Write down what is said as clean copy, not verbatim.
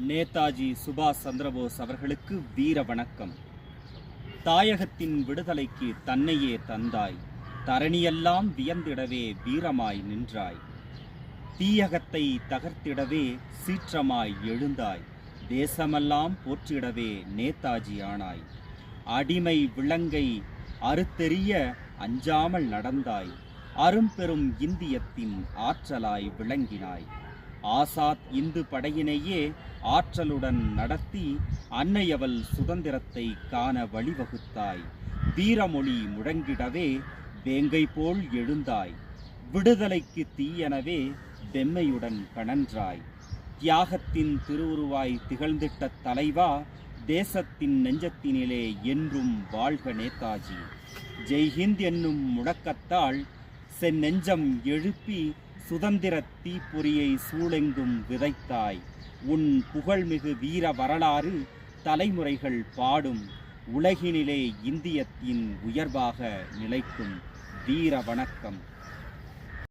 நேதாஜி சுபாஷ் சந்திரபோஸ் அவர்களுக்கு வீர வணக்கம். தாயகத்தின் விடுதலைக்கு தன்னையே தந்தாய், தரணியெல்லாம் வியந்திடவே வீரமாய் நின்றாய். தீயகத்தை தகர்த்திடவே சீற்றமாய் எழுந்தாய், தேசமெல்லாம் போற்றிடவே நேதாஜி ஆனாய். அடிமை விலங்கை அறுத்தெறிய அஞ்சாமல் நடந்தாய், அரும்பெரும் இந்தியத்தின் ஆற்றலாய் விளங்கினாய். ஆசாத் இந்து படையினையே ஆற்றலுடன் நடத்தி அன்னையவள் சுதந்திரத்தை காண வழிவகுத்தாய். வீரமொழி முழங்கிடவே வேங்கை போல் எழுந்தாய், விடுதலைக்கு தீயெனவே வெம்மையுடன் கணன்றாய். தியாகத்தின் திருவுருவாய் திகழ்ந்திட்ட தலைவா, தேசத்தின் நெஞ்சத்தினிலே என்றும் வாழ்க நேதாஜி. ஜெய்ஹிந்த் என்னும் முழக்கத்தால் செந்நெஞ்சம் எழுப்பி சுதந்திர தீப்பொறியை சூழெங்கும் விதைத்தாய். உன் புகழ்மிகு வீர வரலாறு தலைமுறைகள் பாடும், உலகினிலே இந்தியத்தின் உயர்வாக நிலைக்கும். வீர வணக்கம்.